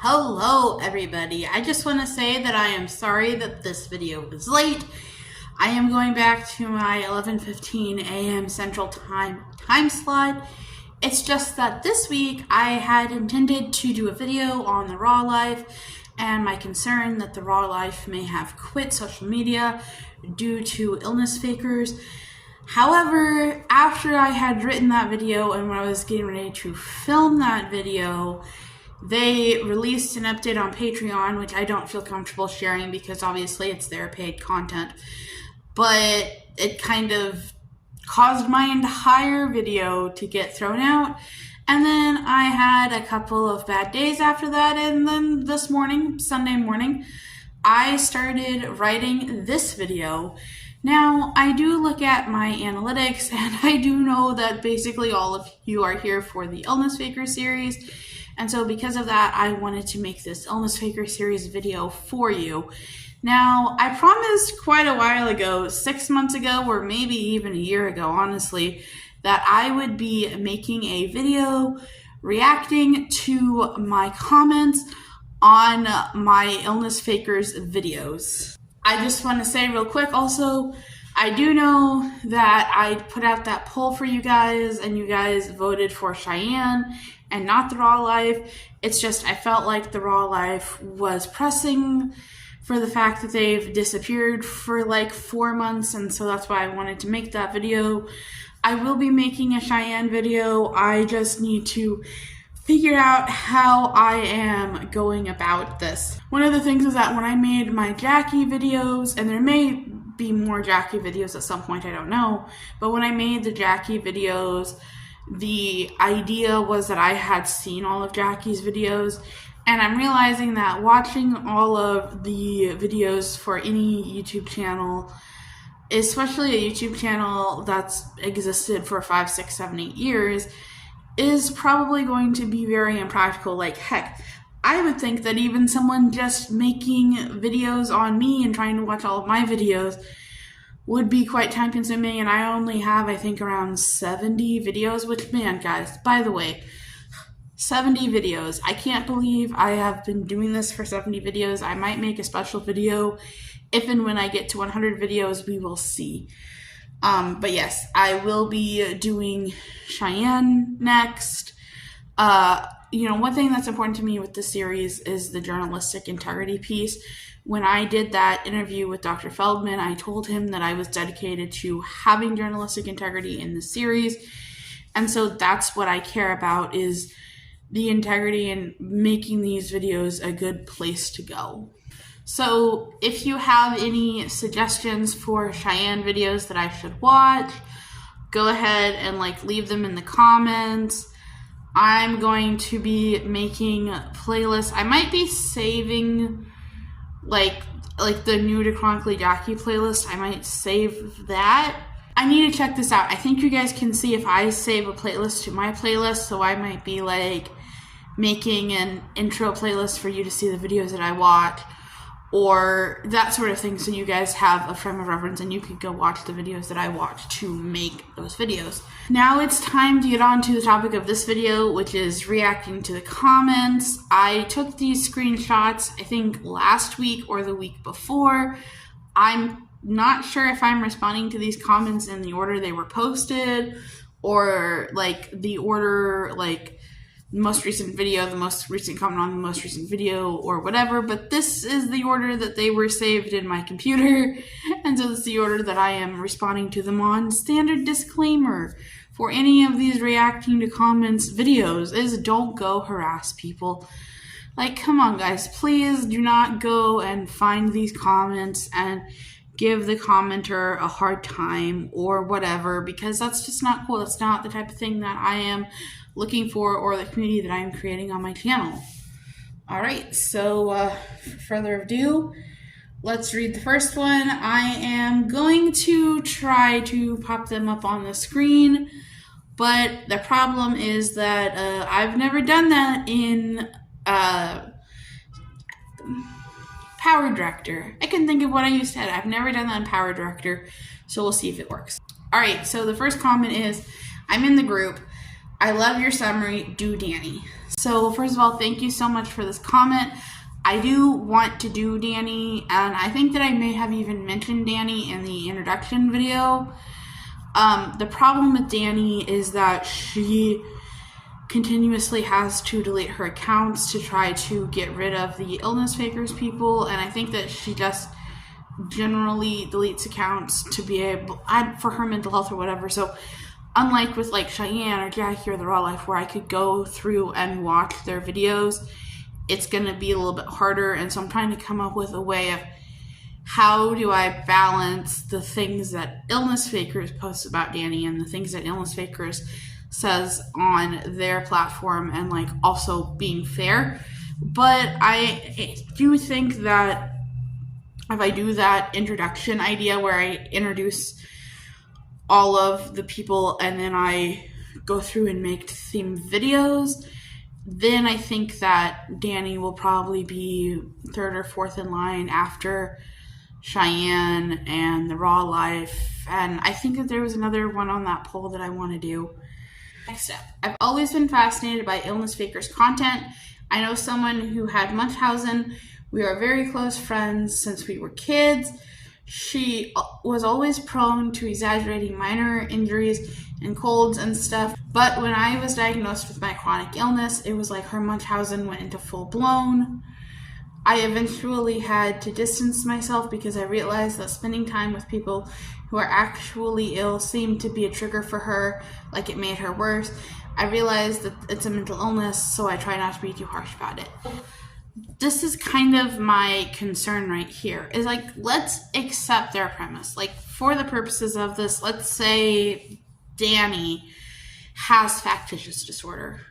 Hello everybody. I just want to say that I am sorry that this video was late. I am going back to my 11:15 a.m. Central Time slot. It's just that this week I had intended to do a video on the Raw Life and my concern that the Raw Life may have quit social media due to IllnessFakers. However, after I had written that video and when I was getting ready to film that video, they released an update on Patreon, which I don't feel comfortable sharing because obviously it's their paid content. But it kind of caused my entire video to get thrown out. And then I had a couple of bad days after that. And then this morning, Sunday morning, I started writing this video. Now, I do look at my analytics and I do know that basically all of you are here for the IllnessFakers series. And so because of that, I wanted to make this IllnessFakers series video for you. Now, I promised quite a while ago, 6 months ago, or maybe even a year ago, honestly, that I would be making a video reacting to my comments on my IllnessFakers videos. I just want to say real quick also, I do know that I put out that poll for you guys and you guys voted for Cheyenne and not the Raw Life. It's just I felt like the Raw Life was pressing for the fact that they've disappeared for like 4 months, and so that's why I wanted to make that video. I will be making a Cheyenne video. I just need to figure out how I am going about this. One of the things is that when I made my Jackie videos, and there may be more Jackie videos at some point, I don't know, but when I made the Jackie videos, the idea was that I had seen all of Jackie's videos, and I'm realizing that watching all of the videos for any YouTube channel, especially a YouTube channel that's existed for 5, 6, 7, 8 years, is probably going to be very impractical. Like, heck, I would think that even someone just making videos on me and trying to watch all of my videos would be quite time consuming, and I only have, I think, around 70 videos, which, man, guys, by the way, 70 videos. I can't believe I have been doing this for 70 videos. I might make a special video if and when I get to 100 videos, we will see. But yes, I will be doing Cheyenne next. One thing that's important to me with this series is the journalistic integrity piece. When I did that interview with Dr. Feldman, I told him that I was dedicated to having journalistic integrity in the series. And so that's what I care about, is the integrity and making these videos a good place to go. So if you have any suggestions for Cheyenne videos that I should watch, go ahead and leave them in the comments. I'm going to be making playlists. I might be saving like the new to Chronically Jackie playlist. I might save that. I need to check this out. I think you guys can see if I save a playlist to my playlist, so I might be making an intro playlist for you to see the videos that I watch, or that sort of thing, so you guys have a frame of reference and you can go watch the videos that I watch to make those videos. Now it's time to get on to the topic of this video, which is reacting to the comments. I took these screenshots, I think last week or the week before. I'm not sure if I'm responding to these comments in the order they were posted, or the order, most recent video, the most recent comment on the most recent video, or whatever, but this is the order that they were saved in my computer, and so this is the order that I am responding to them on. Standard disclaimer for any of these reacting to comments videos is don't go harass people. Come on guys, please do not go and find these comments and give the commenter a hard time or whatever, because that's just not cool. That's not the type of thing that I am looking for, or the community that I am creating on my channel. Alright, so for further ado, let's read the first one. I am going to try to pop them up on the screen, but the problem is that I've never done that in Power Director. I can think of what I used to have. I've never done that in Power Director, so we'll see if it works. Alright, so the first comment is, I'm in the group. I love your summary. Do Danny. So first of all, thank you so much for this comment. I do want to do Danny, and I think that I may have even mentioned Danny in the introduction video. The problem with Danny is that she continuously has to delete her accounts to try to get rid of the IllnessFakers people, and I think that she just generally deletes accounts to be able, for her mental health or whatever. So unlike with like Cheyenne or Jackie or The Raw Life, where I could go through and watch their videos, it's going to be a little bit harder. And so I'm trying to come up with a way of how do I balance the things that IllnessFakers post about Danny and the things that IllnessFakers says on their platform, and like also being fair. But I do think that if I do that introduction idea where I introduce all of the people and then I go through and make themed videos, then I think that Danny will probably be third or fourth in line after Cheyenne and The Raw Life. And I think that there was another one on that poll that I want to do. Next up, I've always been fascinated by IllnessFakers content. I know someone who had Munchausen. We are very close friends since we were kids. She was always prone to exaggerating minor injuries and colds and stuff. But when I was diagnosed with my chronic illness, it was like her Munchausen went into full blown. I eventually had to distance myself because I realized that spending time with people who are actually ill seemed to be a trigger for her, like it made her worse. I realized that it's a mental illness, so I try not to be too harsh about it. This is kind of my concern right here, is like, let's accept their premise. Like, for the purposes of this, let's say Danny has factitious disorder.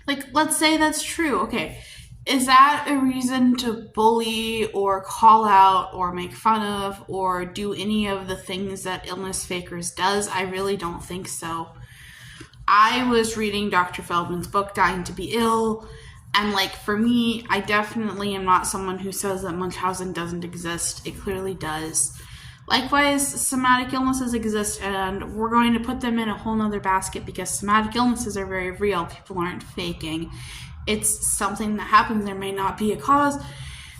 Like, let's say that's true. Okay. Is that a reason to bully or call out or make fun of or do any of the things that IllnessFakers does? I really don't think so. I was reading Dr. Feldman's book, Dying to Be Ill, and like, for me, I definitely am not someone who says that Munchausen doesn't exist. It clearly does. Likewise, somatic illnesses exist, and we're going to put them in a whole nother basket because somatic illnesses are very real. People aren't faking. It's something that happens. There may not be a cause,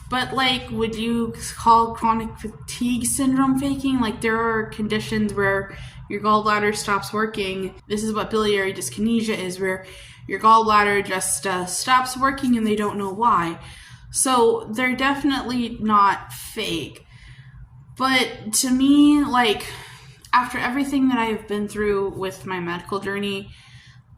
but like, would you call chronic fatigue syndrome faking? Like, there are conditions where your gallbladder stops working. This is what biliary dyskinesia is, where your gallbladder just stops working and they don't know why. So they're definitely not fake. But to me, like, after everything that I've been through with my medical journey,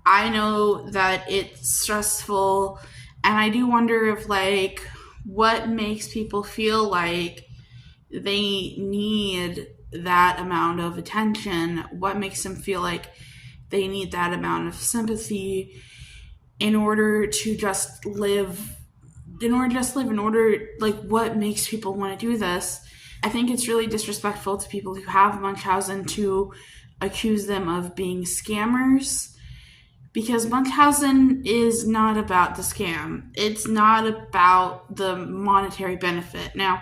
I know that it's stressful, and I do wonder if, like, what makes people feel like they need that amount of attention, what makes them feel like they need that amount of sympathy in order to just live, like, what makes people want to do this? I think it's really disrespectful to people who have Munchausen to accuse them of being scammers, because Munchausen is not about the scam. It's not about the monetary benefit. Now,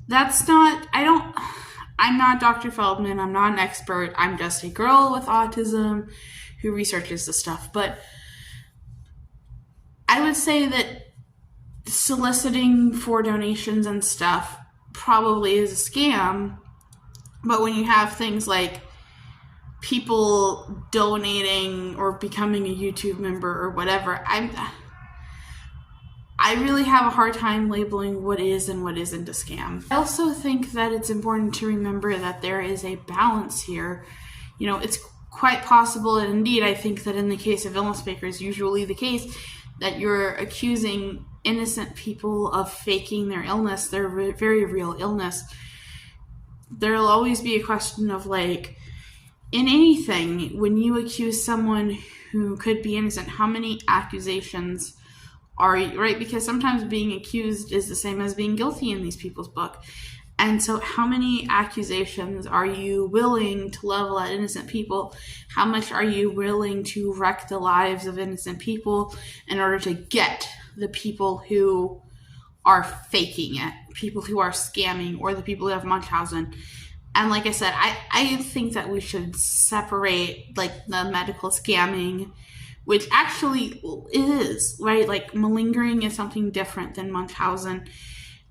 I'm not Dr. Feldman. I'm not an expert. I'm just a girl with autism who researches this stuff. But I would say that soliciting for donations and stuff probably is a scam. But when you have things like people donating or becoming a YouTube member or whatever, I really have a hard time labeling what is and what isn't a scam. I also think that it's important to remember that there is a balance here. You know, it's quite possible, and indeed I think that in the case of IllnessFakers, usually the case, that you're accusing innocent people of faking their illness, their very real illness. There'll always be a question of, like, in anything, when you accuse someone who could be innocent, how many accusations are you, right? Because sometimes being accused is the same as being guilty in these people's book. And so how many accusations are you willing to level at innocent people? How much are you willing to wreck the lives of innocent people in order to get the people who are faking it, people who are scamming, or the people who have Munchausen? And like I said, I think that we should separate, like, the medical scamming which actually is, right? Like, malingering is something different than Munchausen.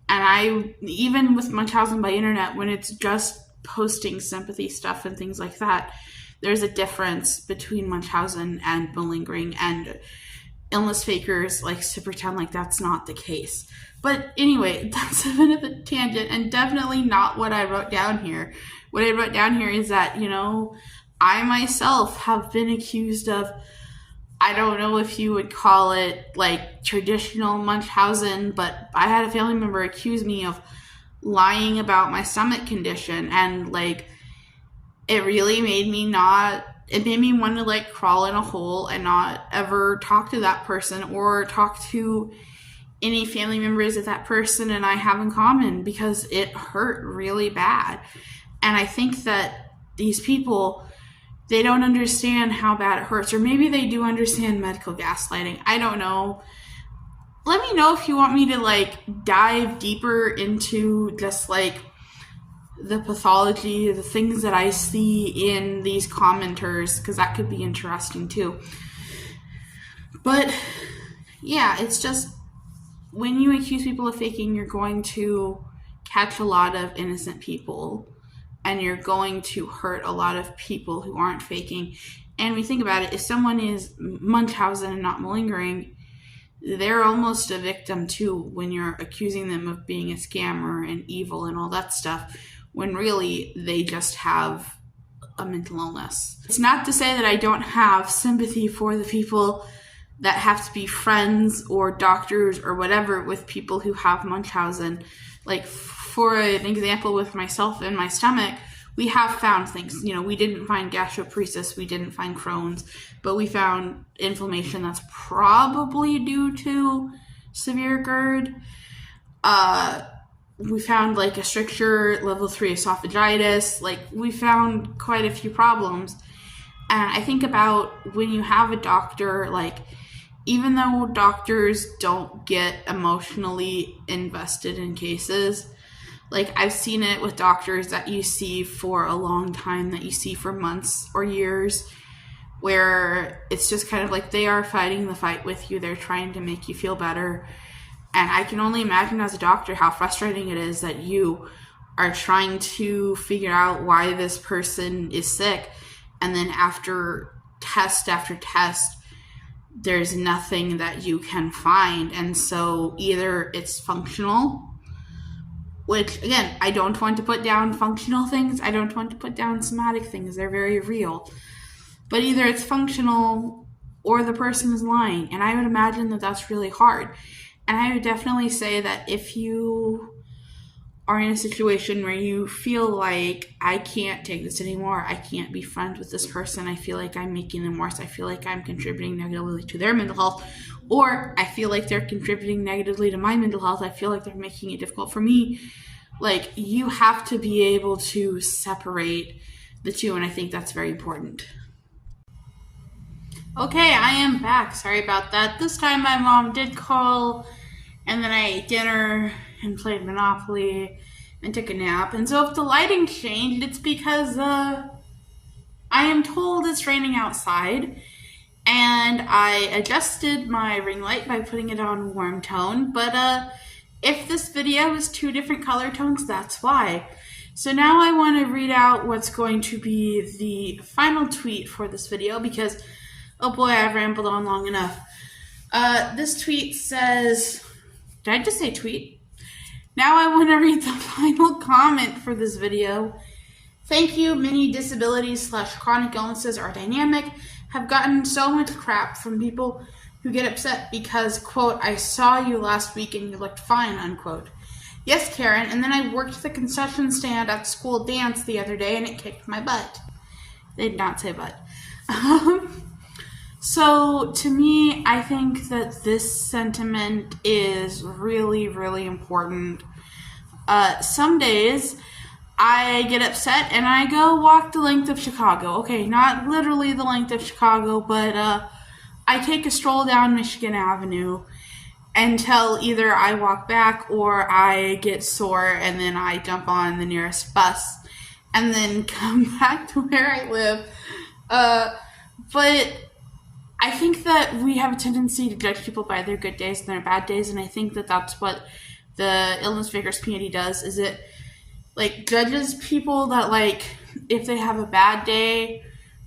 And even with Munchausen by internet, when it's just posting sympathy stuff and things like that, there's a difference between Munchausen and malingering, and IllnessFakers likes to pretend like that's not the case. But anyway, that's a bit of a tangent, and definitely not what I wrote down here. What I wrote down here is that, I myself have been accused of, I don't know if you would call it like traditional Munchausen, but I had a family member accuse me of lying about my stomach condition, and like, it really made me want to like crawl in a hole and not ever talk to that person or talk to any family members that that person and I have in common, because it hurt really bad. And I think that these people, they don't understand how bad it hurts, or maybe they do understand medical gaslighting. I don't know. Let me know if you want me to like dive deeper into just like the pathology, the things that I see in these commenters, because that could be interesting too. But yeah, it's just, when you accuse people of faking, you're going to catch a lot of innocent people, and you're going to hurt a lot of people who aren't faking. And we think about it, if someone is Munchausen and not malingering, they're almost a victim too when you're accusing them of being a scammer and evil and all that stuff, when really they just have a mental illness. It's not to say that I don't have sympathy for the people that have to be friends or doctors or whatever with people who have Munchausen. Like, for an example, with myself and my stomach, we have found things. We didn't find gastroparesis, we didn't find Crohn's, but we found inflammation that's probably due to severe GERD. We found like a stricture level 3 esophagitis. Like, we found quite a few problems. And I think about when you have a doctor, like, even though doctors don't get emotionally invested in cases, like, I've seen it with doctors that you see for a long time, that you see for months or years, where it's just kind of like they are fighting the fight with you. They're trying to make you feel better. And I can only imagine as a doctor how frustrating it is that you are trying to figure out why this person is sick, and then after test after test, there's nothing that you can find. And so either it's functional, which, again, I don't want to put down functional things. I don't want to put down somatic things. They're very real. But either it's functional or the person is lying. And I would imagine that that's really hard. And I would definitely say that if you are in a situation where you feel like, I can't take this anymore, I can't be friends with this person, I feel like I'm making them worse, I feel like I'm contributing negatively to their mental health, or I feel like they're contributing negatively to my mental health, I feel like they're making it difficult for me, like, you have to be able to separate the two, and I think that's very important. Okay, I am back. Sorry about that. This time my mom did call, and then I ate dinner and played Monopoly and took a nap. And so if the lighting changed, it's because I am told it's raining outside, and I adjusted my ring light by putting it on warm tone. But if this video is 2 different color tones, that's why. So now I want to read out what's going to be the final tweet for this video, because oh boy, I've rambled on long enough. This tweet says, did I just say tweet? Now I want to read the final comment for this video. Thank you, many disabilities / chronic illnesses are dynamic, have gotten so much crap from people who get upset because, quote, I saw you last week and you looked fine, unquote. Yes, Karen, and then I worked the concession stand at school dance the other day and it kicked my butt. They did not say butt. So to me, I think that this sentiment is really, really important. Some days I get upset and I go walk the length of Chicago. Okay, not literally the length of Chicago, but I take a stroll down Michigan Avenue until either I walk back or I get sore and then I jump on the nearest bus and then come back to where I live. But I think that we have a tendency to judge people by their good days and their bad days, and I think that that's what the IllnessFakers community does, is it like judges people that like if they have a bad day,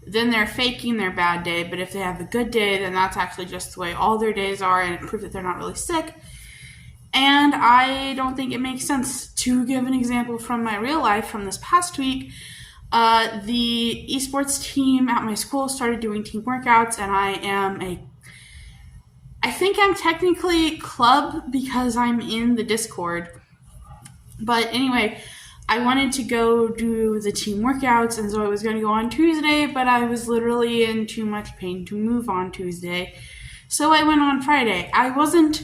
then they're faking their bad day, but if they have a good day, then that's actually just the way all their days are, and it proves that they're not really sick. And I don't think it makes sense. To give an example from my real life from this past week, the esports team at my school started doing team workouts, and I think I'm technically club because I'm in the Discord. But anyway, I wanted to go do the team workouts, and so I was going to go on Tuesday, but I was literally in too much pain to move on Tuesday. So I went on Friday. I wasn't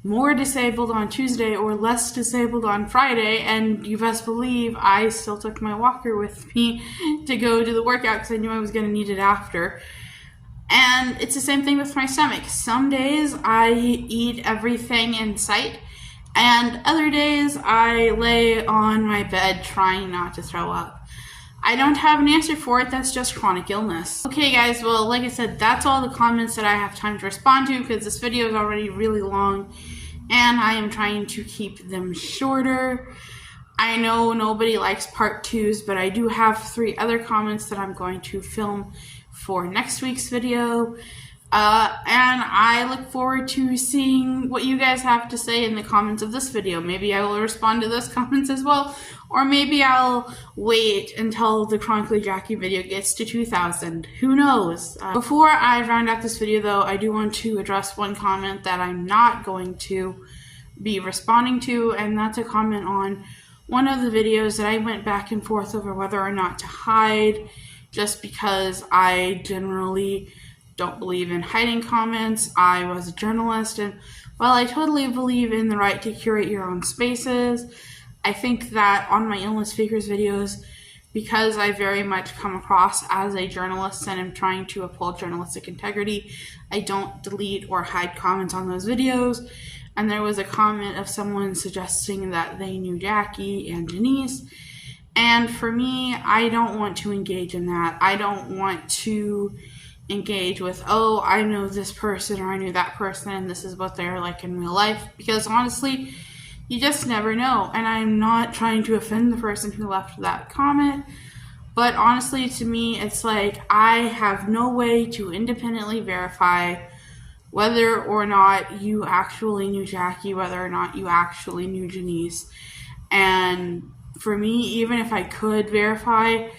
more disabled on Tuesday or less disabled on Friday, and you best believe I still took my walker with me to go do the workout because I knew I was going to need it after. And it's the same thing with my stomach. Some days I eat everything in sight, and other days I lay on my bed trying not to throw up. I don't have an answer for it. That's just chronic illness. Okay, guys, well, like I said, that's all the comments that I have time to respond to because this video is already really long, and I am trying to keep them shorter. I know nobody likes part 2s, but I do have 3 other comments that I'm going to film for next week's video. And I look forward to seeing what you guys have to say in the comments of this video. Maybe I will respond to those comments as well, or maybe I'll wait until the Chronically Jackie video gets to 2,000. Who knows? Before I round out this video, though, I do want to address one comment that I'm not going to be responding to, and that's a comment on one of the videos that I went back and forth over whether or not to hide, just because I generally don't believe in hiding comments. I was a journalist, and while I totally believe in the right to curate your own spaces, I think that on my IllnessFakers videos, because I very much come across as a journalist and am trying to uphold journalistic integrity, I don't delete or hide comments on those videos. And there was a comment of someone suggesting that they knew Jackie and Denise, and for me, I don't want to engage in that. I don't want to engage with, oh, I know this person or I knew that person and this is what they're like in real life, because honestly, you just never know. And I'm not trying to offend the person who left that comment, but honestly, to me, it's like I have no way to independently verify whether or not you actually knew Jackie, whether or not you actually knew Janice. And for me, even if I could verify,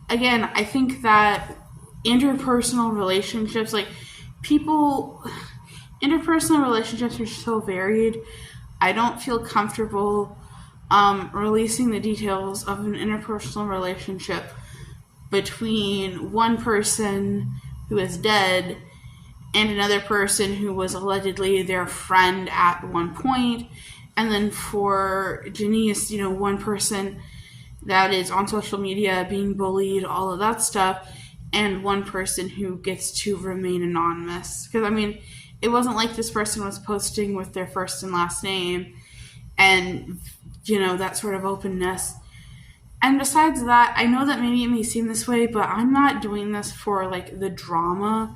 again, I think that interpersonal relationships, interpersonal relationships are so varied. I don't feel comfortable releasing the details of an interpersonal relationship between one person who is dead and another person who was allegedly their friend at one point. And then for Janice, one person that is on social media being bullied, all of that stuff, and one person who gets to remain anonymous. Because, it wasn't like this person was posting with their first and last name and, that sort of openness. And besides that, I know that maybe it may seem this way, but I'm not doing this for, the drama.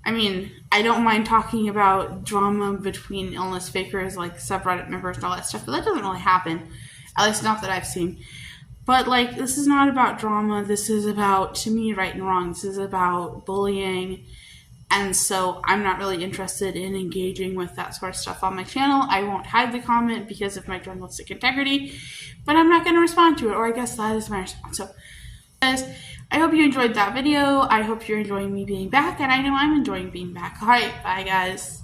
I don't mind talking about drama between IllnessFakers, subreddit members and all that stuff, but that doesn't really happen. At least not that I've seen. But, this is not about drama. This is about, to me, right and wrong. This is about bullying. And so I'm not really interested in engaging with that sort of stuff on my channel. I won't hide the comment because of my journalistic integrity, but I'm not going to respond to it, or I guess that is my response. So, guys, I hope you enjoyed that video. I hope you're enjoying me being back, and I know I'm enjoying being back. All right, bye, guys.